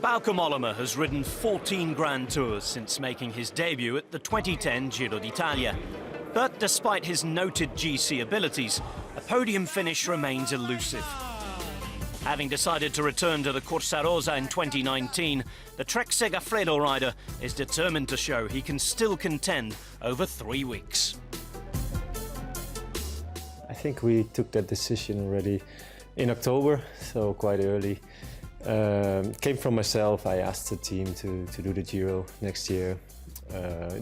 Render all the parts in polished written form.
Bauke Mollema has ridden 14 Grand Tours since making his debut at the 2010 Giro d'Italia. But despite his noted GC abilities, a podium finish remains elusive. Having decided to return to the Corsa Rosa in 2019, the Trek Segafredo rider is determined to show he can still contend over 3 weeks. I think we took that decision already in October, so quite early. Came from myself. I asked the team to do the Giro next year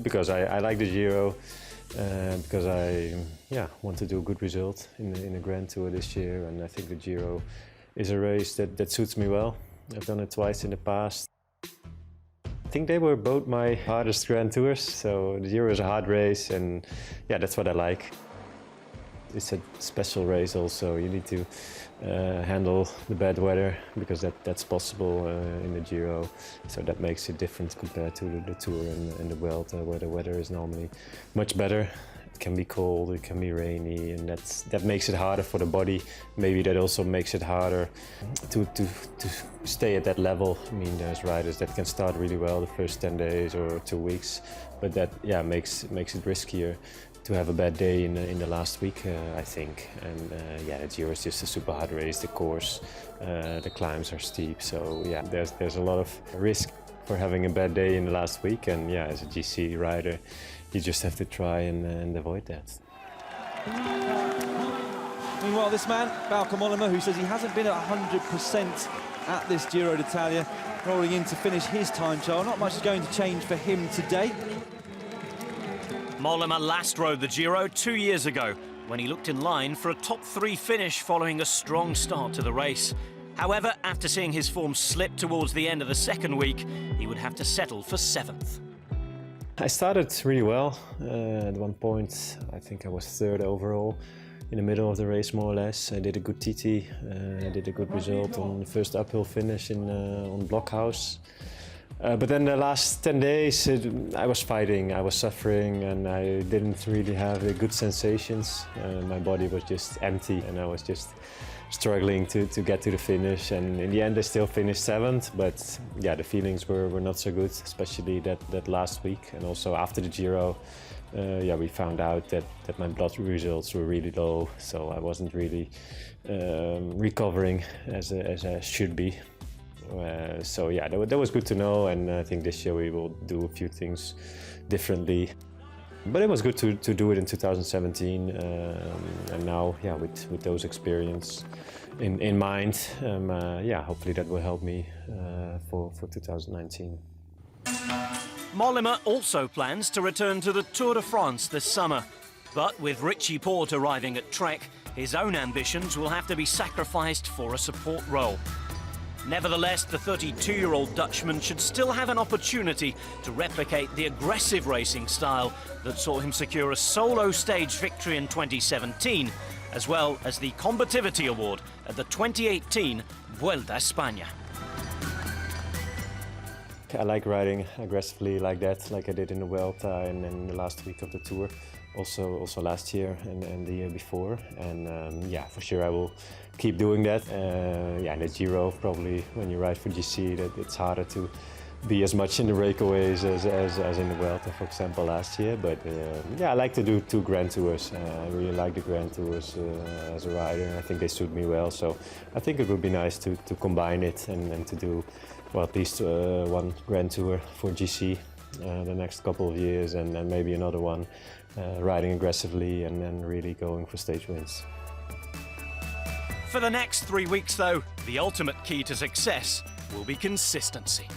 because I like the Giro, because I want to do a good result in the Grand Tour this year, and I think the Giro is a race that suits me well. I've done it twice in the past. I think they were both my hardest Grand Tours, so the Giro is a hard race, and yeah, that's what I like. It's a special race also. You need to handle the bad weather, because that's possible in the Giro. So that makes it different compared to the Tour and the Vuelta, where the weather is normally much better. It can be cold, it can be rainy, and that makes it harder for the body. Maybe that also makes it harder to stay at that level. I mean, there's riders that can start really well the first 10 days or 2 weeks, but that makes it riskier to have a bad day in the last week, I think. And the Giro is just a super hard race. The course, the climbs are steep, so yeah, there's a lot of risk for having a bad day in the last week. And yeah, as a GC rider, you just have to try and avoid that. Meanwhile, this man, Bauke Mollema, who says he hasn't been at 100% at this Giro d'Italia, rolling in to finish his time trial. Not much is going to change for him today. Mollema last rode the Giro 2 years ago, when he looked in line for a top 3 finish following a strong start to the race. However, after seeing his form slip towards the end of the second week, he would have to settle for 7th. I started really well. At one point, I think I was 3rd overall in the middle of the race, more or less. I did a good TT, I did a good result on the first uphill finish on Blockhouse. But then the last 10 days, I was fighting, I was suffering, and I didn't really have the good sensations. My body was just empty, and I was just struggling to get to the finish. And in the end, I still finished 7th, but yeah, the feelings were not so good, especially that last week. And also after the Giro, we found out that my blood results were really low, so I wasn't really recovering as I should be. So yeah, that was good to know, and I think this year we will do a few things differently. But it was good to do it in 2017, and now, yeah, with those experience in mind, hopefully that will help me for 2019. Mollema also plans to return to the Tour de France this summer. But with Richie Porte arriving at Trek, his own ambitions will have to be sacrificed for a support role. Nevertheless, the 32-year-old Dutchman should still have an opportunity to replicate the aggressive racing style that saw him secure a solo stage victory in 2017, as well as the Combativity Award at the 2018 Vuelta a España. I like riding aggressively like that, like I did in the Vuelta and in the last week of the Tour, also last year and the year before. And for sure I will keep doing that. In the Giro, probably when you ride for GC, that it's harder to be as much in the breakaways as in the Vuelta, for example, last year. But I like to do 2 Grand Tours. I really like the Grand Tours as a rider, and I think they suit me well. So I think it would be nice to combine it and to do, well, at least 1 Grand Tour for GC the next couple of years, and then maybe another one riding aggressively and then really going for stage wins. For the next 3 weeks, though, the ultimate key to success will be consistency.